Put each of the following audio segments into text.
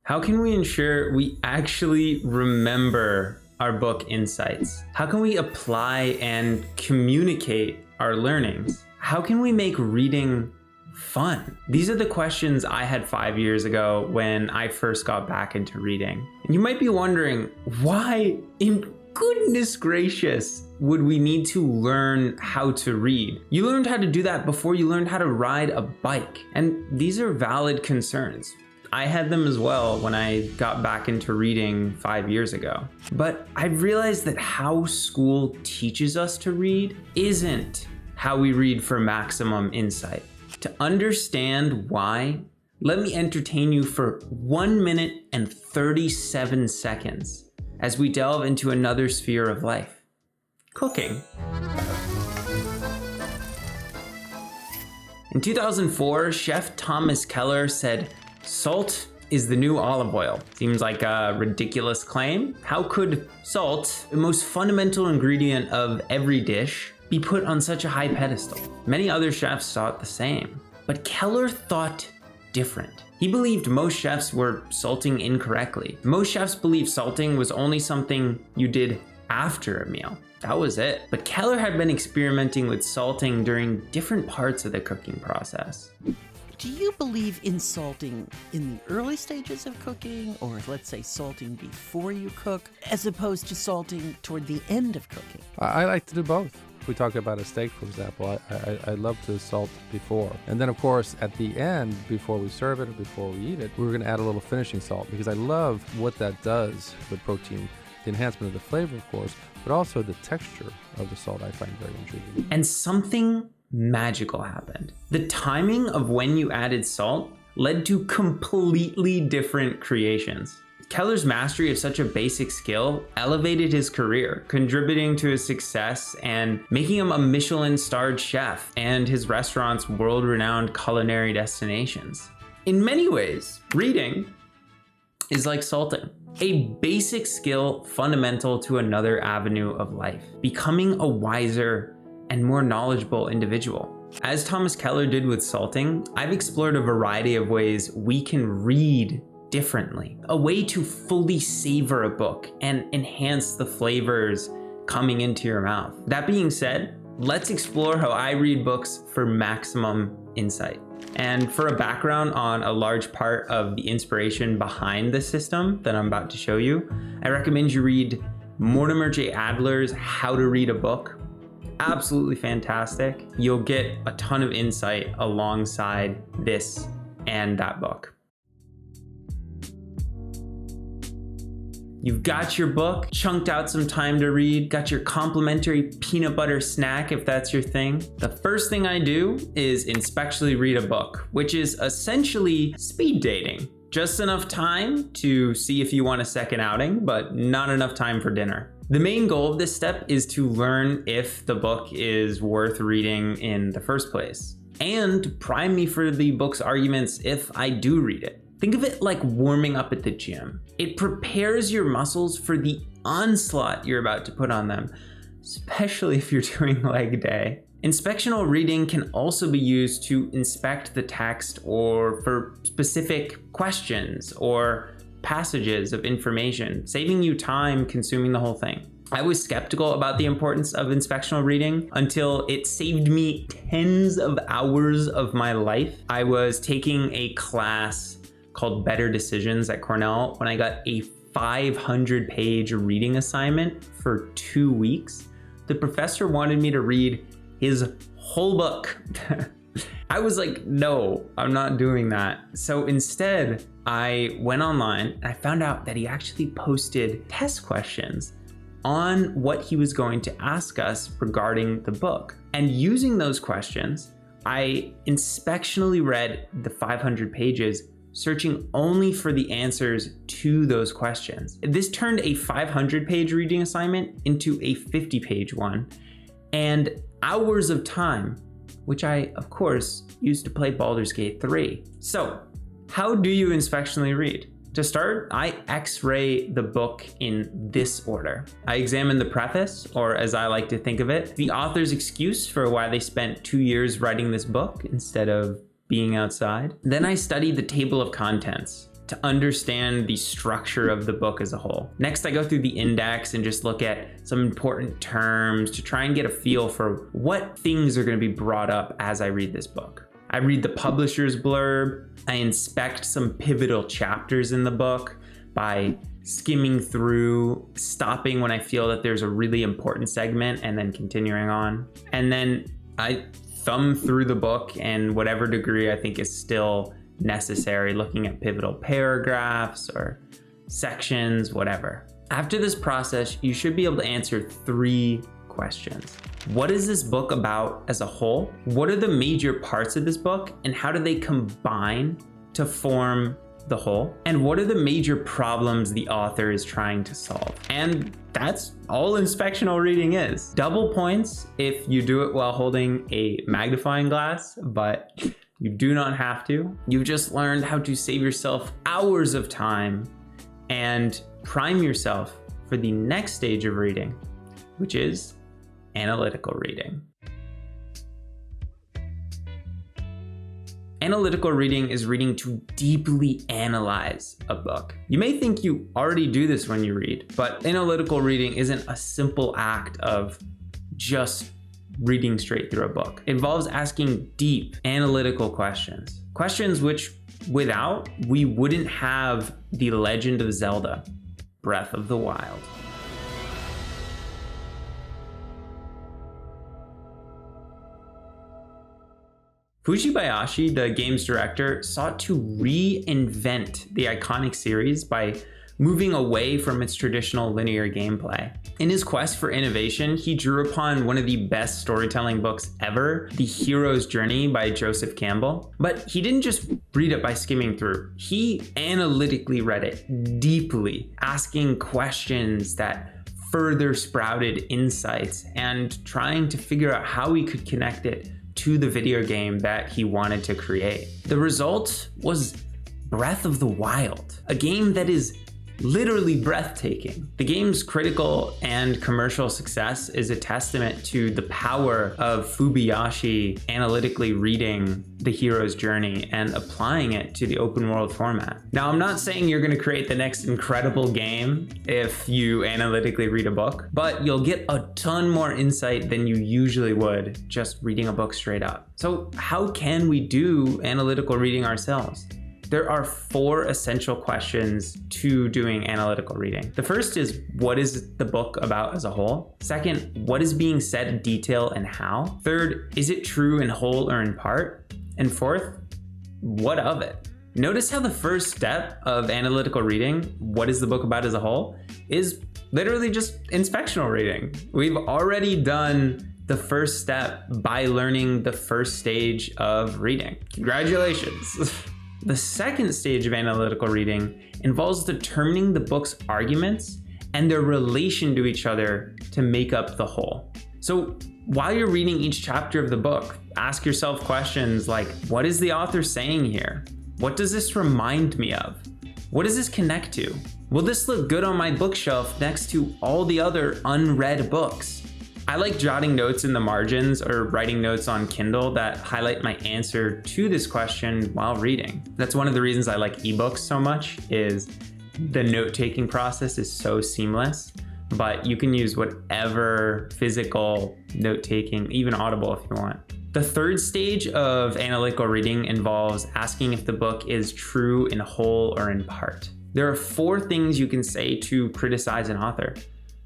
How can we ensure we actually remember our book insights? How can we apply and communicate our learnings? How can we make reading fun? These are the questions I had 5 years ago when I first got back into reading. And you might be wondering, why in goodness gracious would we need to learn how to read? You learned how to do that before you learned how to ride a bike. And these are valid concerns. I had them as well when I got back into reading 5 years ago. But I realized that how school teaches us to read isn't how we read for maximum insight. To understand why, let me entertain you for 1 minute and 37 seconds as we delve into another sphere of life: cooking. In 2004, Chef Thomas Keller said, "Salt is the new olive oil." Seems like a ridiculous claim. How could salt, the most fundamental ingredient of every dish, be put on such a high pedestal? Many other chefs thought the same, but Keller thought different. He believed most chefs were salting incorrectly. Most chefs believed salting was only something you did after a meal. That was it. But Keller had been experimenting with salting during different parts of the cooking process. Do you believe in salting in the early stages of cooking, or let's say salting before you cook, as opposed to salting toward the end of cooking? I like to do both. If we talk about a steak, for example, I love to salt before. And then, of course, at the end, before we serve it or before we eat it, we're going to add a little finishing salt, because I love what that does with protein. The enhancement of the flavor, of course, but also the texture of the salt I find very intriguing. And something magical happened. The timing of when you added salt led to completely different creations. Keller's mastery of such a basic skill elevated his career, contributing to his success and making him a Michelin-starred chef and his restaurant's world-renowned culinary destinations. In many ways, reading is like salting, a basic skill fundamental to another avenue of life, becoming a wiser and more knowledgeable individual. As Thomas Keller did with salting, I've explored a variety of ways we can read differently, a way to fully savor a book and enhance the flavors coming into your mouth. That being said, let's explore how I read books for maximum insight. And for a background on a large part of the inspiration behind the system that I'm about to show you, I recommend you read Mortimer J. Adler's How to Read a Book. Absolutely fantastic. You'll get a ton of insight alongside this and that book. You've got your book, chunked out some time to read, got your complimentary peanut butter snack if that's your thing. The first thing I do is inspectionally read a book, which is essentially speed dating. Just enough time to see if you want a second outing, but not enough time for dinner. The main goal of this step is to learn if the book is worth reading in the first place, and prime me for the book's arguments if I do read it. Think of it like warming up at the gym. It prepares your muscles for the onslaught you're about to put on them, especially if you're doing leg day. Inspectional reading can also be used to inspect the text or for specific questions or passages of information, saving you time consuming the whole thing. I was skeptical about the importance of inspectional reading until it saved me tens of hours of my life. I was taking a class called Better Decisions at Cornell when I got a 500-page reading assignment for 2 weeks. The professor wanted me to read his whole book. I was like, no, I'm not doing that. So instead, I went online and I found out that he actually posted test questions on what he was going to ask us regarding the book. And using those questions, I inspectionally read the 500 pages, searching only for the answers to those questions. This turned a 500-page reading assignment into a 50-page one, and hours of time, which I, of course, used to play Baldur's Gate 3. So, how do you inspectionally read? To start, I X-ray the book in this order. I examine the preface, or as I like to think of it, the author's excuse for why they spent 2 years writing this book instead of being outside. Then I study the table of contents. to understand the structure of the book as a whole. Next, I go through the index and just look at some important terms to try and get a feel for what things are going to be brought up as I read this book. I read the publisher's blurb. I inspect some pivotal chapters in the book by skimming through, stopping when I feel that there's a really important segment, and then continuing on. And then I thumb through the book and whatever degree I think is still necessary, looking at pivotal paragraphs or sections, whatever. After this process, you should be able to answer 3 questions. What is this book about as a whole? What are the major parts of this book, and how do they combine to form the whole? And what are the major problems the author is trying to solve? And that's all inspectional reading is. Double points if you do it while holding a magnifying glass, but you do not have to. You've just learned how to save yourself hours of time and prime yourself for the next stage of reading, which is analytical reading. Analytical reading is reading to deeply analyze a book. You may think you already do this when you read, but analytical reading isn't a simple act of just reading straight through a book. It involves asking deep analytical questions. Questions which, without, we wouldn't have The Legend of Zelda: Breath of the Wild. Fujibayashi, the game's director, sought to reinvent the iconic series by moving away from its traditional linear gameplay. In his quest for innovation, he drew upon one of the best storytelling books ever, The Hero's Journey by Joseph Campbell. But he didn't just read it by skimming through. He analytically read it deeply, asking questions that further sprouted insights and trying to figure out how he could connect it to the video game that he wanted to create. The result was Breath of the Wild, a game that is literally breathtaking. The game's critical and commercial success is a testament to the power of Fujibayashi analytically reading the hero's journey and applying it to the open world format. Now, I'm not saying you're going to create the next incredible game if you analytically read a book, but you'll get a ton more insight than you usually would just reading a book straight up. So how can we do analytical reading ourselves? There are 4 essential questions to doing analytical reading. The first is, what is the book about as a whole? Second, what is being said in detail and how? Third, is it true in whole or in part? And fourth, what of it? Notice how the first step of analytical reading, what is the book about as a whole, is literally just inspectional reading. We've already done the first step by learning the first stage of reading. Congratulations. The second stage of analytical reading involves determining the book's arguments and their relation to each other to make up the whole. So while you're reading each chapter of the book, ask yourself questions like, what is the author saying here? What does this remind me of? What does this connect to? Will this look good on my bookshelf next to all the other unread books? I like jotting notes in the margins or writing notes on Kindle that highlight my answer to this question while reading. That's one of the reasons I like ebooks so much, is the note-taking process is so seamless, but you can use whatever physical note-taking, even Audible if you want. The third stage of analytical reading involves asking if the book is true in whole or in part. There are 4 things you can say to criticize an author.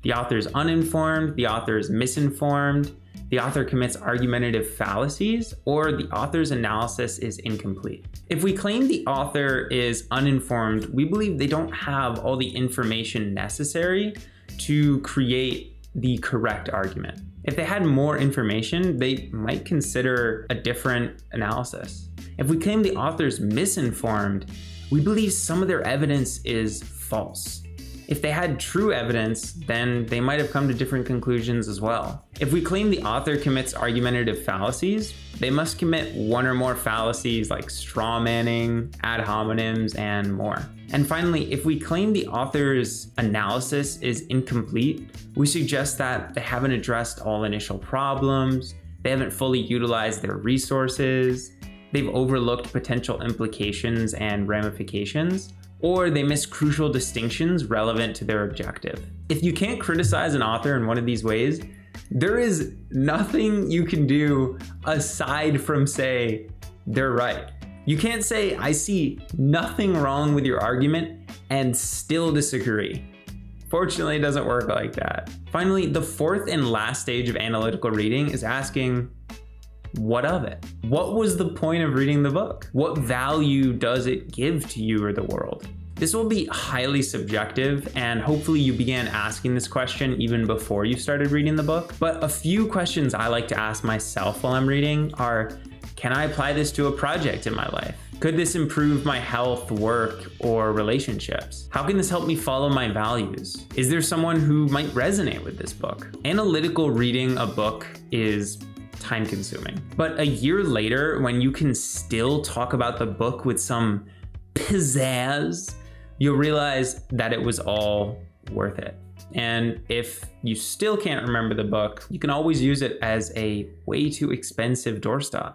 The author is uninformed, the author is misinformed, the author commits argumentative fallacies, or the author's analysis is incomplete. If we claim the author is uninformed, we believe they don't have all the information necessary to create the correct argument. If they had more information, they might consider a different analysis. If we claim the author is misinformed, we believe some of their evidence is false. If they had true evidence, then they might have come to different conclusions as well. If we claim the author commits argumentative fallacies, they must commit one or more fallacies like straw manning, ad hominems, and more. And finally, if we claim the author's analysis is incomplete, we suggest that they haven't addressed all initial problems, they haven't fully utilized their resources, they've overlooked potential implications and ramifications, or they miss crucial distinctions relevant to their objective. If you can't criticize an author in one of these ways, there is nothing you can do aside from say they're right. You can't say, I see nothing wrong with your argument and still disagree. Fortunately, it doesn't work like that. Finally, the fourth and last stage of analytical reading is asking, what of it? What was the point of reading the book? What value does it give to you or the world? This will be highly subjective, and hopefully you began asking this question even before you started reading the book. But a few questions I like to ask myself while I'm reading are, can I apply this to a project in my life? Could this improve my health, work, or relationships? How can this help me follow my values? Is there someone who might resonate with this book? Analytical reading a book is time consuming. But a year later, when you can still talk about the book with some pizzazz, you'll realize that it was all worth it. And if you still can't remember the book, you can always use it as a way too expensive doorstop.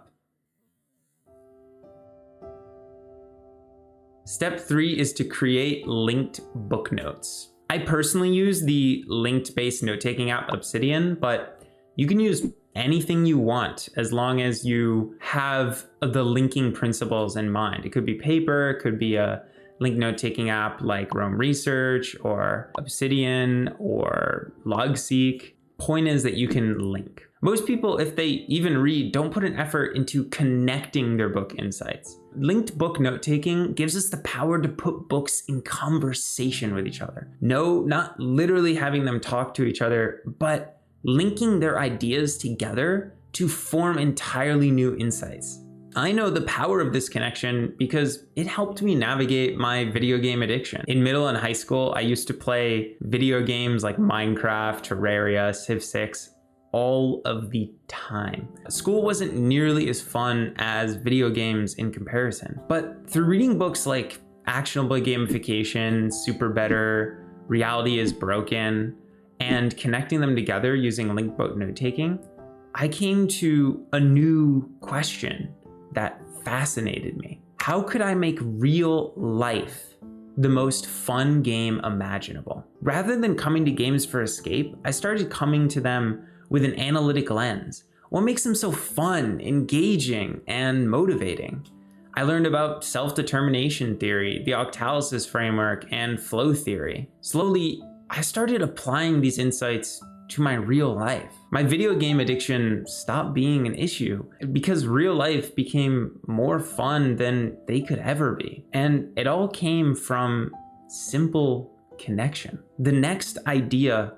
Step 3 is to create linked book notes. I personally use the linked-based note-taking app Obsidian, but you can use anything you want as long as you have the linking principles in mind. It could be paper, it could be a linked note-taking app like Roam Research or Obsidian or Logseek. Point is that you can link. Most people, if they even read, don't put an effort into connecting their book insights. Linked book note-taking gives us the power to put books in conversation with each other. No, not literally having them talk to each other, but linking their ideas together to form entirely new insights. I know the power of this connection because it helped me navigate my video game addiction. In middle and high school, I used to play video games like Minecraft, Terraria, Civ 6, all of the time. School wasn't nearly as fun as video games in comparison. But through reading books like Actionable Gamification, Super Better, Reality is Broken, and connecting them together using linked book note-taking, I came to a new question that fascinated me. How could I make real life the most fun game imaginable? Rather than coming to games for escape, I started coming to them with an analytic lens. What makes them so fun, engaging, and motivating? I learned about self-determination theory, the octalysis framework, and flow theory. Slowly, I started applying these insights to my real life. My video game addiction stopped being an issue because real life became more fun than they could ever be. And it all came from simple connection. The next idea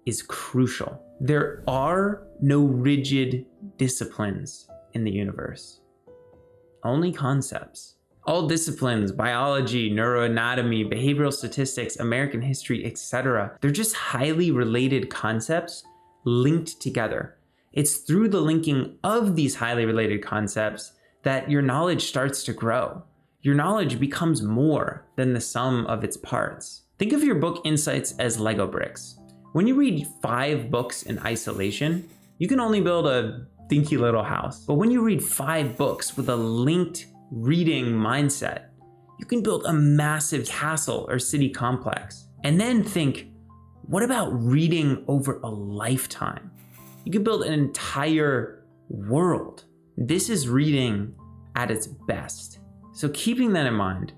is crucial. There are no rigid disciplines in the universe, only concepts. All disciplines, biology, neuroanatomy, behavioral statistics, American history, etc., they're just highly related concepts linked together. It's through the linking of these highly related concepts that your knowledge starts to grow. Your knowledge becomes more than the sum of its parts. Think of your book insights as Lego bricks. When you read 5 books in isolation, you can only build a dinky little house. But when you read 5 books with a linked reading mindset, you can build a massive castle or city complex. And then think, what about reading over a lifetime? You could build an entire world. This is reading at its best. So keeping that in mind,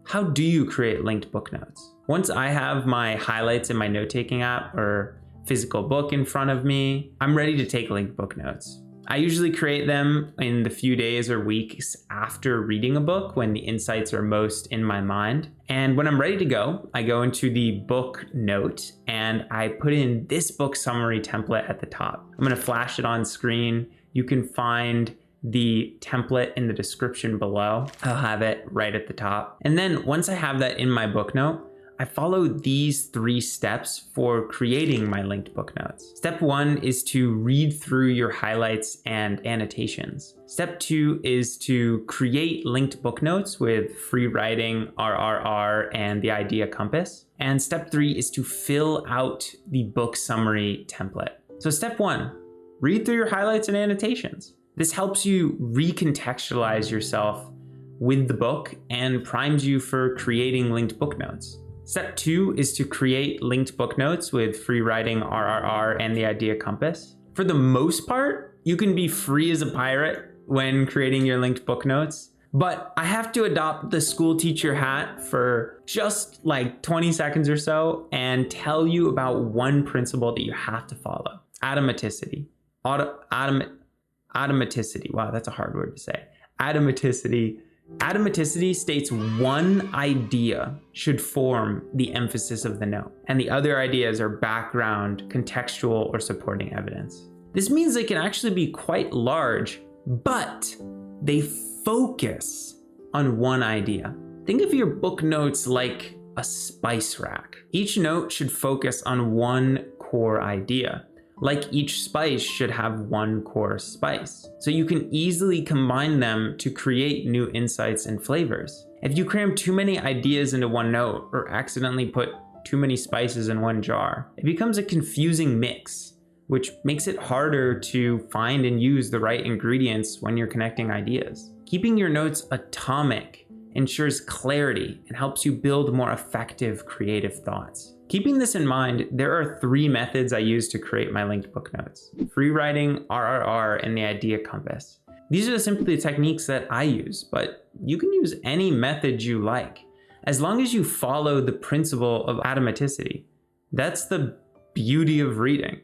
how do you create linked book notes? Once I have my highlights in my note-taking app or physical book in front of me, I'm ready to take linked book notes. I usually create them in the few days or weeks after reading a book when the insights are most in my mind. And when I'm ready to go, I go into the book note and I put in this book summary template at the top. I'm going to flash it on screen. You can find the template in the description below. I'll have it right at the top. And then once I have that in my book note, I follow these 3 steps for creating my linked book notes. Step 1 is to read through your highlights and annotations. Step 2 is to create linked book notes with free writing, RRR, and the idea compass. And step 3 is to fill out the book summary template. So step 1, read through your highlights and annotations. This helps you recontextualize yourself with the book and primes you for creating linked book notes. Step 2 is to create linked book notes with free writing RRR and the idea compass. For the most part, you can be free as a pirate when creating your linked book notes, but I have to adopt the school teacher hat for just like 20 seconds or so and tell you about one principle that you have to follow. Automaticity. Automaticity. Wow, that's a hard word to say. Automaticity. Automaticity states one idea should form the emphasis of the note, and the other ideas are background, contextual, or supporting evidence. This means they can actually be quite large, but they focus on one idea. Think of your book notes like a spice rack. Each note should focus on one core idea, like each spice should have one core spice. So you can easily combine them to create new insights and flavors. If you cram too many ideas into one note or accidentally put too many spices in one jar, it becomes a confusing mix, which makes it harder to find and use the right ingredients when you're connecting ideas. Keeping your notes atomic ensures clarity and helps you build more effective creative thoughts. Keeping this in mind, there are 3 methods I use to create my linked book notes: free writing, RRR, and the idea compass. These are simply the techniques that I use, but you can use any method you like, as long as you follow the principle of automaticity. That's the beauty of reading.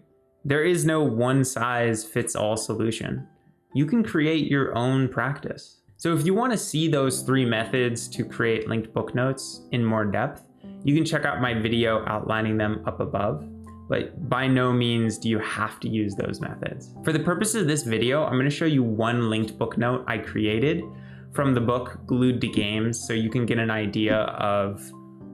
There is no one-size-fits-all solution. You can create your own practice. So if you want to see those 3 methods to create linked book notes in more depth, you can check out my video outlining them up above, but by no means do you have to use those methods. For the purposes of this video, I'm going to show you one linked book note I created from the book Glued to Games, so you can get an idea of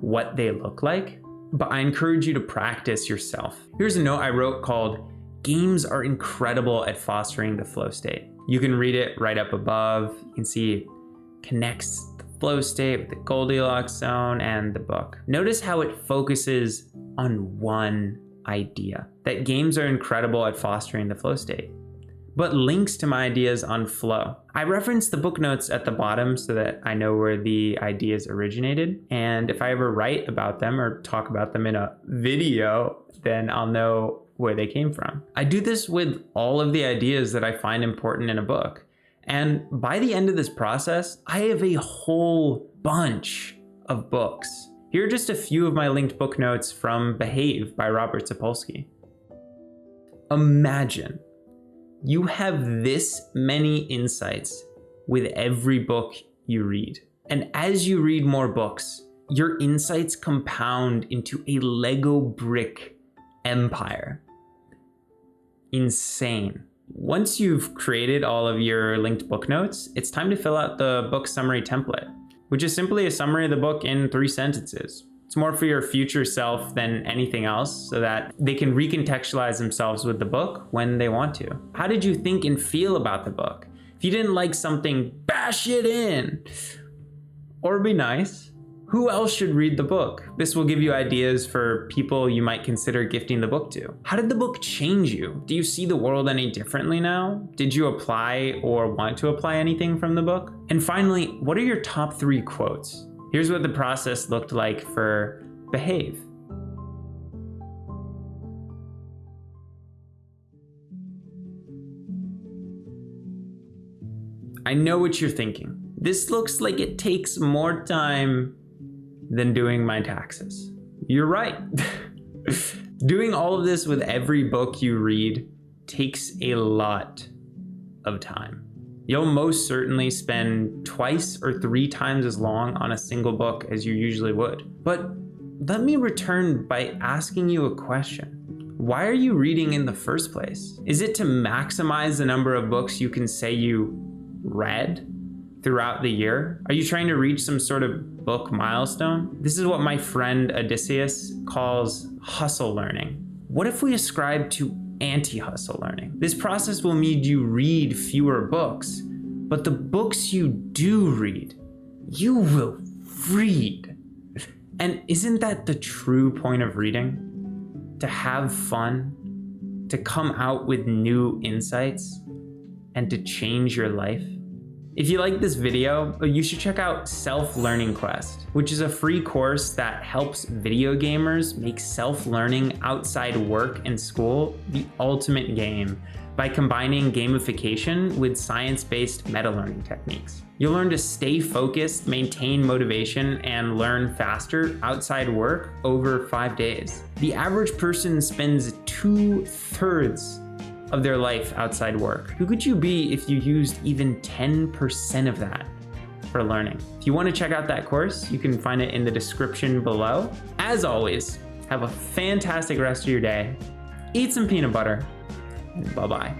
what they look like, but I encourage you to practice yourself. Here's a note I wrote called "Games are incredible at fostering the flow state." You can read it right up above. You can see it connects the flow state with the Goldilocks zone and the book. Notice how it focuses on one idea, that games are incredible at fostering the flow state, but links to my ideas on flow. I reference the book notes at the bottom so that I know where the ideas originated, and if I ever write about them or talk about them in a video, then I'll know where they came from. I do this with all of the ideas that I find important in a book. And by the end of this process, I have a whole bunch of books. Here are just a few of my linked book notes from Behave by Robert Sapolsky. Imagine you have this many insights with every book you read. And as you read more books, your insights compound into a Lego brick empire. Insane. Once you've created all of your linked book notes, it's time to fill out the book summary template, which is simply a summary of the book in 3 sentences. It's more for your future self than anything else, so that they can recontextualize themselves with the book when they want to. How did you think and feel about the book? If you didn't like something, bash it in. Or be nice. Who else should read the book? This will give you ideas for people you might consider gifting the book to. How did the book change you? Do you see the world any differently now? Did you apply or want to apply anything from the book? And finally, what are your top 3 quotes? Here's what the process looked like for Behave. I know what you're thinking. This looks like it takes more time than doing my taxes. You're right. Doing all of this with every book you read takes a lot of time. You'll most certainly spend 2 or 3 times as long on a single book as you usually would. But let me return by asking you a question. Why are you reading in the first place? Is it to maximize the number of books you can say you read throughout the year? Are you trying to reach some sort of book milestone? This is what my friend Odysseus calls hustle learning. What if we ascribe to anti-hustle learning? This process will mean you read fewer books, but the books you do read, you will read. And isn't that the true point of reading? To have fun, to come out with new insights, and to change your life? If you like this video, you should check out Self-Learning Quest, which is a free course that helps video gamers make self-learning outside work and school the ultimate game by combining gamification with science-based meta-learning techniques. You'll learn to stay focused, maintain motivation, and learn faster outside work over 5 days. The average person spends 2/3 of their life outside work. Who could you be if you used even 10% of that for learning? If you want to check out that course, you can find it in the description below. As always, have a fantastic rest of your day. Eat some peanut butter. Bye-bye.